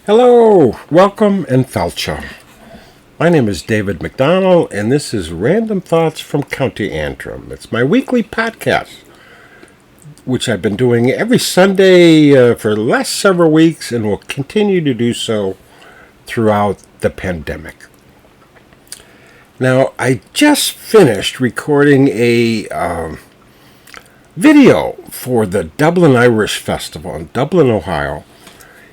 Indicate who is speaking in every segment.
Speaker 1: Hello, welcome and falcha. My name is David McDonnell, and this is Random Thoughts from County Antrim. It's my weekly podcast, which I've been doing every Sunday for the last several weeks and will continue to do so throughout the pandemic. Now, I just finished recording a video for the Dublin Irish Festival in Dublin, Ohio.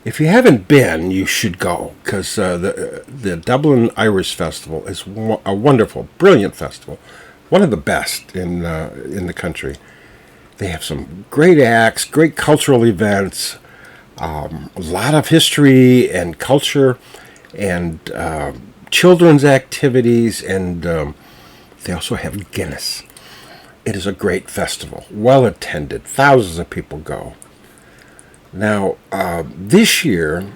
Speaker 1: If you haven't been, you should go, because the Dublin Irish Festival is a wonderful, brilliant festival, one of the best in the country. They have some great acts, great cultural events, a lot of history and culture, and children's activities, and they also have Guinness. It is a great festival, well attended, thousands of people go. Now, this year,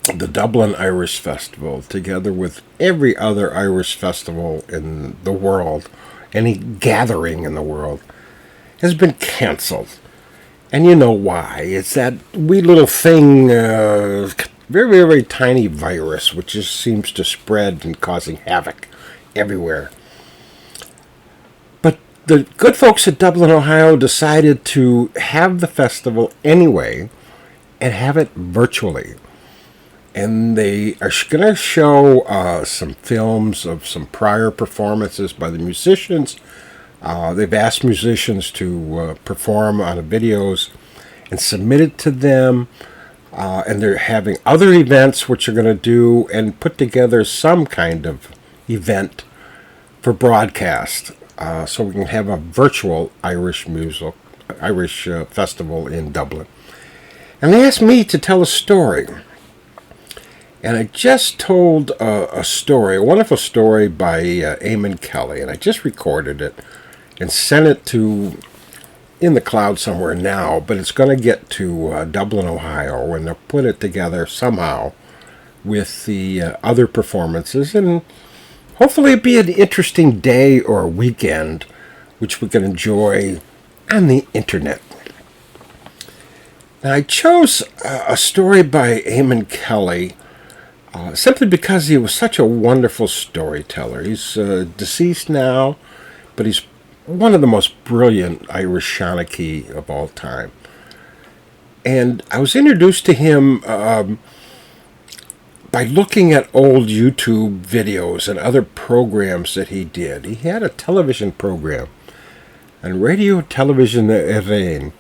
Speaker 1: the Dublin Irish Festival, together with every other Irish festival in the world, any gathering in the world, has been canceled. And you know why. It's that wee little thing, very, very, very tiny virus, which just seems to spread and causing havoc everywhere. But the good folks at Dublin, Ohio decided to have the festival anyway, and have it virtually. And they are going to show some films of some prior performances by the musicians. They've asked musicians to perform on the videos and submit it to them. And they're having other events which are going to do and put together some kind of event for broadcast. So we can have a virtual Irish festival in Dublin. And they asked me to tell a story. And I just told a story, a wonderful story by Eamon Kelly. And I just recorded it and sent it in the cloud somewhere now. But it's going to get to Dublin, Ohio, and they'll put it together somehow with the other performances. And hopefully it'll be an interesting day or weekend, which we can enjoy on the internet. Now, I chose a story by Eamon Kelly simply because he was such a wonderful storyteller. He's deceased now, but he's one of the most brilliant Irish Shanachie of all time. And I was introduced to him by looking at old YouTube videos and other programs that he did. He had a television program on Radio Television Éireann.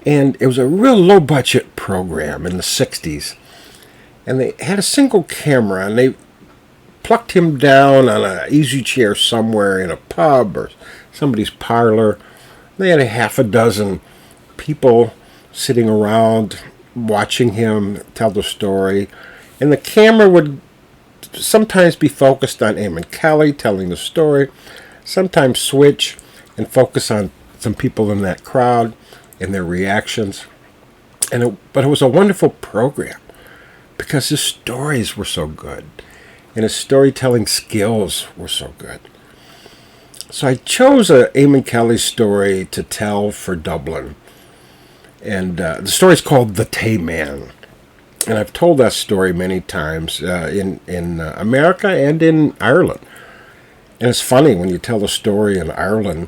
Speaker 1: And it was a real low-budget program in the 60s. And they had a single camera, and they plucked him down on an easy chair somewhere in a pub or somebody's parlor. They had a half a dozen people sitting around watching him tell the story. And the camera would sometimes be focused on Eamon Kelly telling the story, sometimes switch and focus on some people in that crowd and their reactions. But it was a wonderful program because his stories were so good and his storytelling skills were so good. So I chose Eamon Kelly's story to tell for Dublin. And the story is called The Tay Man. And I've told that story many times in America and in Ireland. And it's funny when you tell the story in Ireland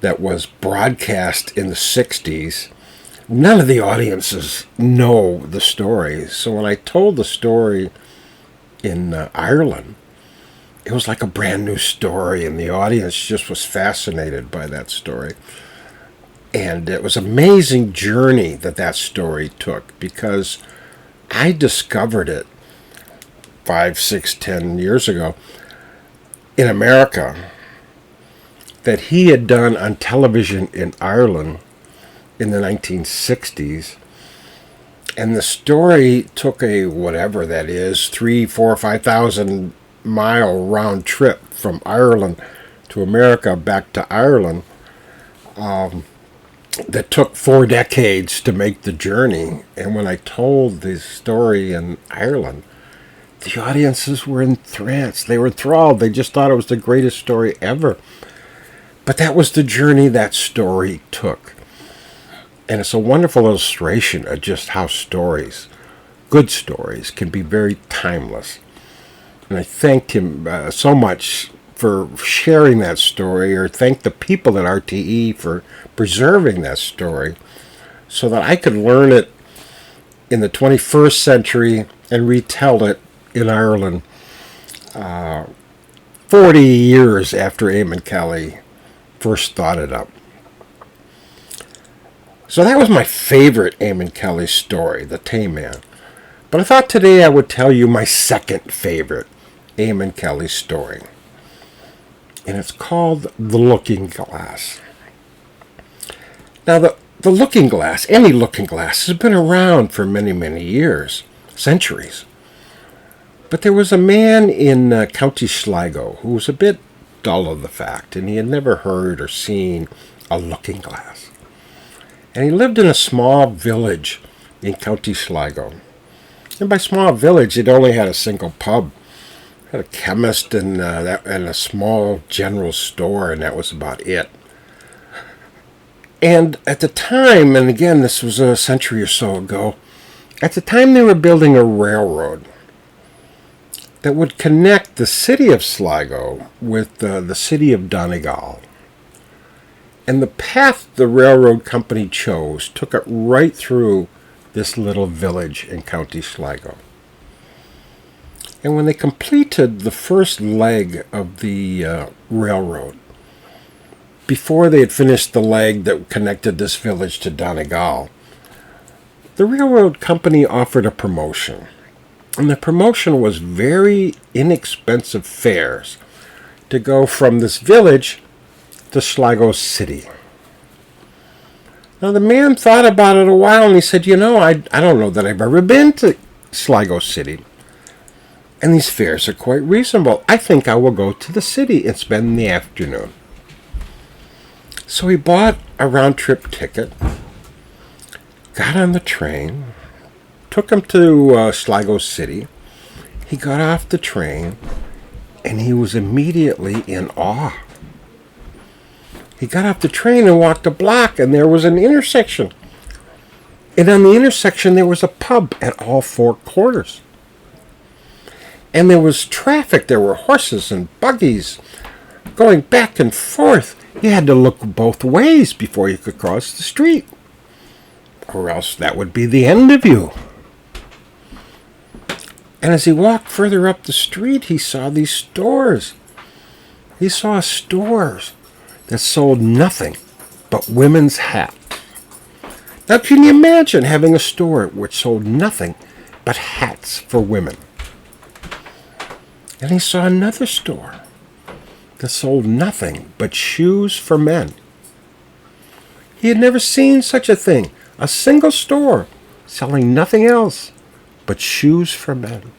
Speaker 1: that was broadcast in the 60s, none of the audiences know the story. So when I told the story in Ireland, it was like a brand new story, and the audience just was fascinated by that story. And it was an amazing journey that story took, because I discovered it 5, 6, 10 years ago in America, that he had done on television in Ireland in the 1960s. And the story took a, whatever that is, 3, 4, 5,000 mile round trip from Ireland to America back to Ireland, that took 4 decades to make the journey. And when I told the story in Ireland, the audiences were entranced. They were enthralled. They just thought it was the greatest story ever. But that was the journey that story took. And it's a wonderful illustration of just how stories good stories can be very timeless. And I thanked him so much for sharing that story, or thank the people at RTE for preserving that story so that I could learn it in the 21st century and retell it in Ireland 40 years after Eamon Kelly first thought it up. So that was my favorite Eamon Kelly story, The Tame Man. But I thought today I would tell you my second favorite Eamon Kelly story. And it's called The Looking Glass. Now, the looking glass, any looking glass, has been around for many, many years, centuries. But there was a man in County Sligo who was a bit dull of the fact, and he had never heard or seen a looking glass. And he lived in a small village in County Sligo. And by small village, it only had a single pub. It had a chemist and a small general store, and that was about it. And at the time, and again, this was a century or so ago, at the time they were building a railroad that would connect the city of Sligo with the city of Donegal. And the path the railroad company chose took it right through this little village in County Sligo. And when they completed the first leg of the railroad, before they had finished the leg that connected this village to Donegal, the railroad company offered a promotion. And the promotion was very inexpensive fares to go from this village to Sligo City. Now the man thought about it a while and he said, I don't know that I've ever been to Sligo City. And these fares are quite reasonable. I think I will go to the city and spend the afternoon. So he bought a round-trip ticket, got on the train, took him to Sligo City. He got off the train, and he was immediately in awe. He got off the train and walked a block, and there was an intersection. And on the intersection, there was a pub at all four corners. And there was traffic. There were horses and buggies going back and forth. You had to look both ways before you could cross the street, or else that would be the end of you. And as he walked further up the street, he saw these stores. He saw stores that sold nothing but women's hats. Now, can you imagine having a store which sold nothing but hats for women? And he saw another store that sold nothing but shoes for men. He had never seen such a thing, a single store selling nothing else but shoes for men.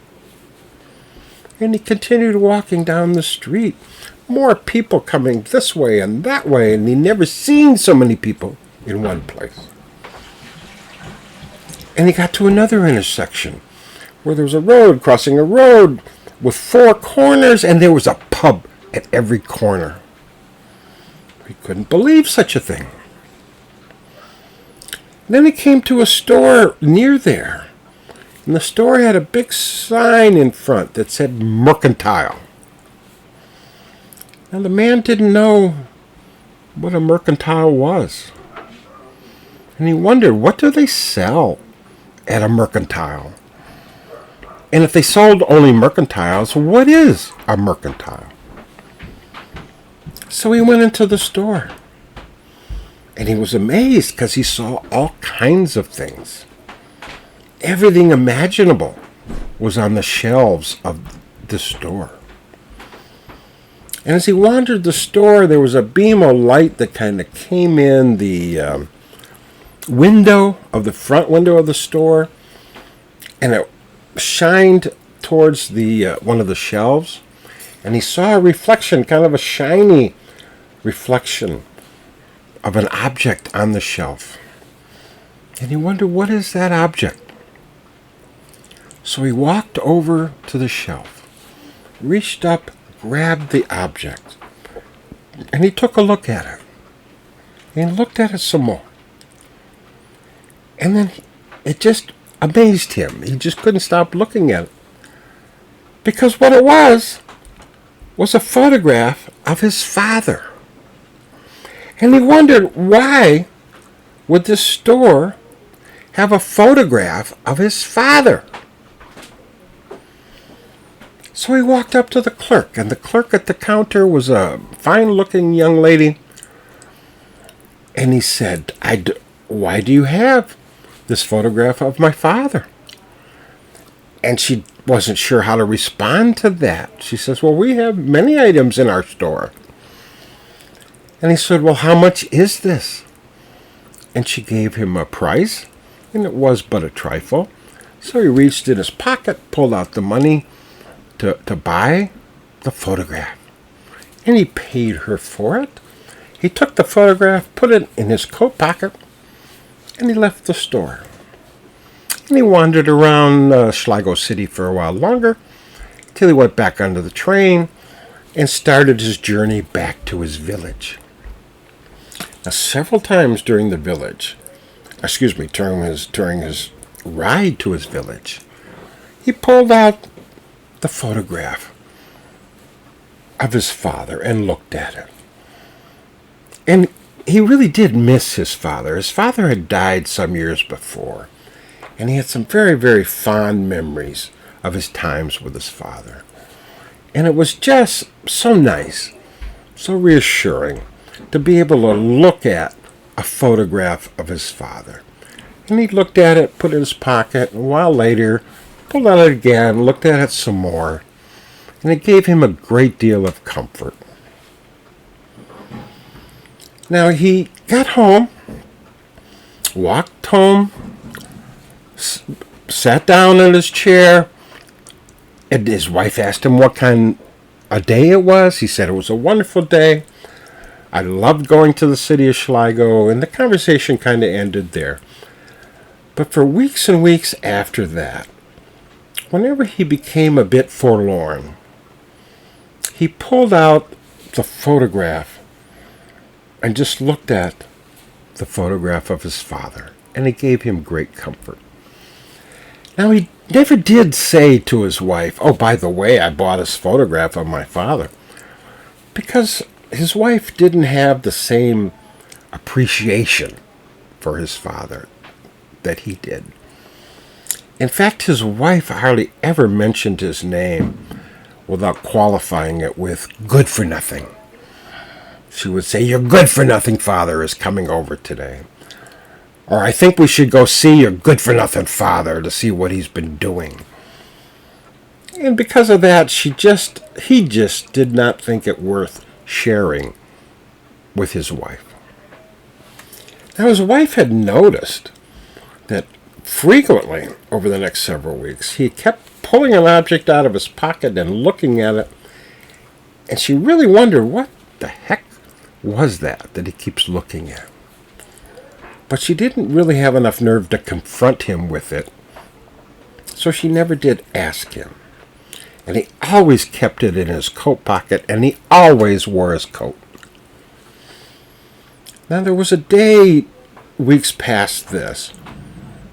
Speaker 1: And he continued walking down the street, more people coming this way and that way, and he'd never seen so many people in one place. And he got to another intersection where there was a road crossing a road with four corners, and there was a pub at every corner. He couldn't believe such a thing. Then he came to a store near there, and the store had a big sign in front that said Mercantile. Now the man didn't know what a mercantile was. And he wondered, what do they sell at a mercantile? And if they sold only mercantiles, what is a mercantile? So he went into the store. And he was amazed because he saw all kinds of things. Everything imaginable was on the shelves of the store. And as he wandered the store, there was a beam of light that kind of came in the window of the front window of the store, and it shined towards the one of the shelves, and he saw a reflection, kind of a shiny reflection of an object on the shelf. And he wondered, what is that object? So he walked over to the shelf, reached up, grabbed the object, and he took a look at it. And he looked at it some more. And then it just amazed him. He just couldn't stop looking at it. Because what it was a photograph of his father. And he wondered, why would this store have a photograph of his father? So he walked up to the clerk, and the clerk at the counter was a fine-looking young lady. And he said, why do you have this photograph of my father? And she wasn't sure how to respond to that. She says, well, we have many items in our store. And he said, well, how much is this? And she gave him a price, and it was but a trifle. So he reached in his pocket, pulled out the money to buy the photograph. And he paid her for it. He took the photograph, put it in his coat pocket, and he left the store. And he wandered around Sligo City for a while longer, till he went back onto the train and started his journey back to his village. Now, several times during during his ride to his village, he pulled out the photograph of his father and looked at it. And he really did miss his father. His father had died some years before, and he had some very, very fond memories of his times with his father. And it was just so nice, so reassuring to be able to look at a photograph of his father. And he looked at it, put it in his pocket, and a while later, pulled out it again, looked at it some more, and it gave him a great deal of comfort. Now he got home, walked home, sat down in his chair, and his wife asked him what kind of day it was. He said it was a wonderful day. I loved going to the city of Sligo, and the conversation kind of ended there. But for weeks and weeks after that, whenever he became a bit forlorn, he pulled out the photograph and just looked at the photograph of his father, and it gave him great comfort. Now, he never did say to his wife, oh, by the way, I bought this photograph of my father, because his wife didn't have the same appreciation for his father that he did. In fact, his wife hardly ever mentioned his name without qualifying it with good for nothing. She would say, your good for nothing father is coming over today. Or I think we should go see your good for nothing father to see what he's been doing. And because of that, he just did not think it worth sharing with his wife. Now, his wife had noticed that frequently over the next several weeks, he kept pulling an object out of his pocket and looking at it, and she really wondered what the heck was that he keeps looking at. But she didn't really have enough nerve to confront him with it, so she never did ask him. And he always kept it in his coat pocket, and he always wore his coat. Now, there was a day, weeks past this,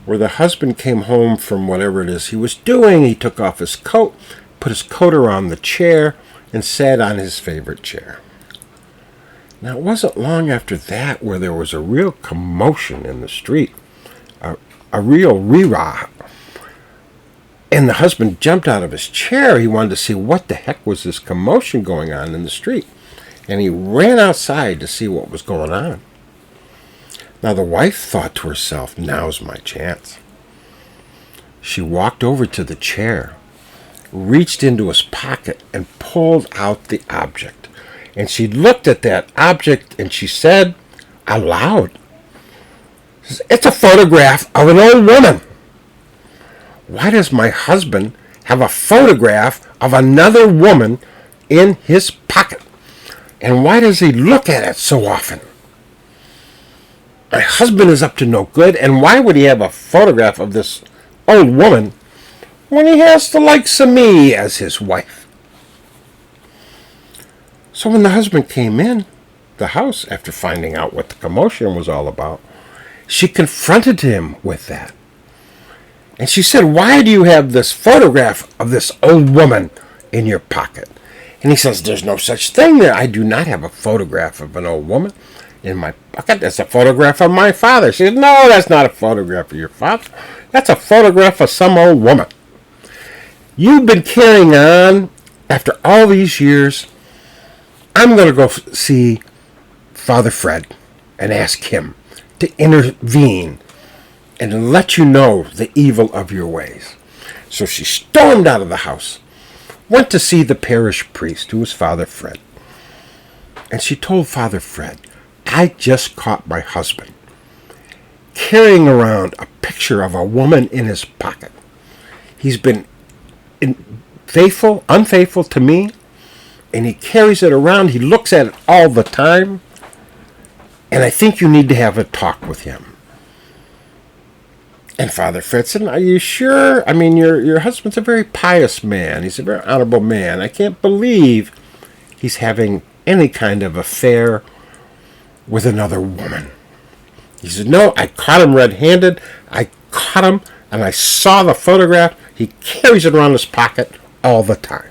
Speaker 1: where the husband came home from whatever it is he was doing. He took off his coat, put his coat around the chair, and sat on his favorite chair. Now, it wasn't long after that where there was a real commotion in the street, a real rah-rah. And the husband jumped out of his chair. He wanted to see what the heck was this commotion going on in the street. And he ran outside to see what was going on. Now, the wife thought to herself, now's my chance. She walked over to the chair, reached into his pocket, and pulled out the object. And she looked at that object, and she said aloud, it's a photograph of an old woman. Why does my husband have a photograph of another woman in his pocket? And why does he look at it so often? My husband is up to no good, and why would he have a photograph of this old woman when he has the likes of me as his wife? So when the husband came in the house after finding out what the commotion was all about, she confronted him with that. And she said, why do you have this photograph of this old woman in your pocket? And he says, there's no such thing there. I do not have a photograph of an old woman in my pocket. That's a photograph of my father. She said, no, that's not a photograph of your father. That's a photograph of some old woman. You've been carrying on after all these years. I'm going to go see Father Fred and ask him to intervene and let you know the evil of your ways. So she stormed out of the house, went to see the parish priest, who was Father Fred. And she told Father Fred, I just caught my husband carrying around a picture of a woman in his pocket. He's been unfaithful to me, and he carries it around. He looks at it all the time, and I think you need to have a talk with him. And Father Fred said, are you sure? I mean, your husband's a very pious man. He's a very honorable man. I can't believe he's having any kind of affair with another woman. He said, no, I caught him red-handed. I caught him, and I saw the photograph. He carries it around his pocket all the time.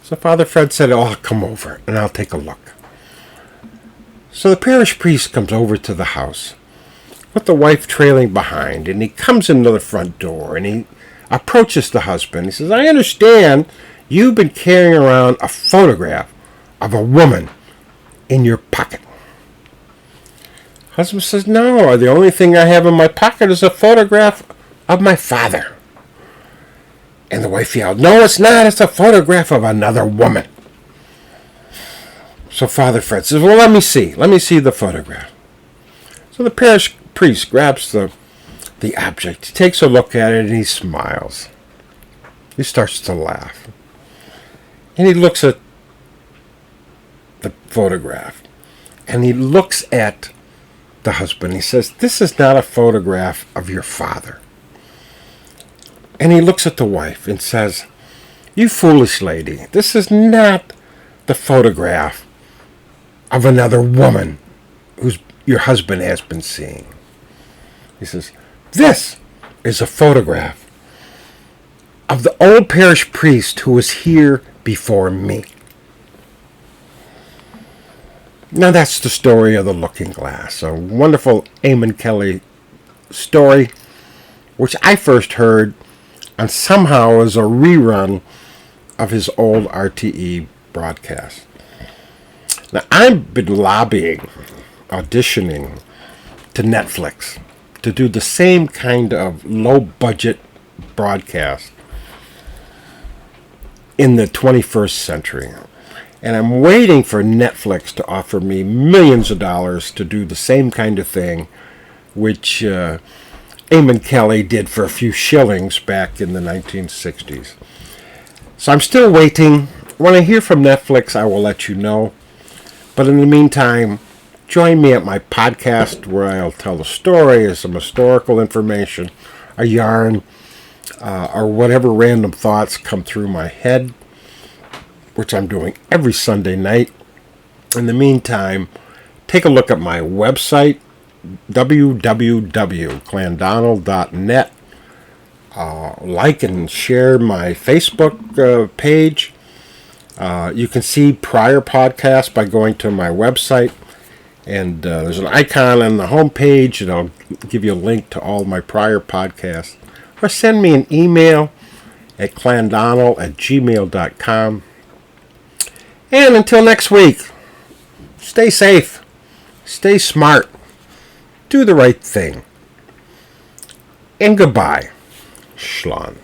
Speaker 1: So Father Fred said, oh, I'll come over, and I'll take a look. So the parish priest comes over to the house, with the wife trailing behind, and he comes into the front door, and he approaches the husband. He says, I understand you've been carrying around a photograph of a woman in your pocket. Husband says, no, the only thing I have in my pocket is a photograph of my father. And the wife yelled, no, it's not. It's a photograph of another woman. So Father Fred says, well, let me see. Let me see the photograph. So the parish priest grabs the object. He takes a look at it and he smiles. He starts to laugh. And he looks at the photograph. And he looks at the husband. He says, this is not a photograph of your father. And he looks at the wife and says, you foolish lady, this is not the photograph of another woman who's your husband has been seeing. He says, this is a photograph of the old parish priest who was here before me. Now that's the story of the Looking Glass, a wonderful Eamon Kelly story, which I first heard and somehow as a rerun of his old RTE broadcast. Now I've been auditioning to Netflix to do the same kind of low-budget broadcast in the 21st century. And I'm waiting for Netflix to offer me millions of dollars to do the same kind of thing, which Eamon Kelly did for a few shillings back in the 1960s. So I'm still waiting. When I hear from Netflix, I will let you know. But in the meantime, join me at my podcast where I'll tell a story, some historical information, a yarn, or whatever random thoughts come through my head, which I'm doing every Sunday night. In the meantime, take a look at my website, www.clandonald.net. Like and share my Facebook page. You can see prior podcasts by going to my website. And there's an icon on the home page, and I'll give you a link to all my prior podcasts. Or send me an email at clandonald@gmail.com. And until next week, stay safe, stay smart, do the right thing. And goodbye, Schlon.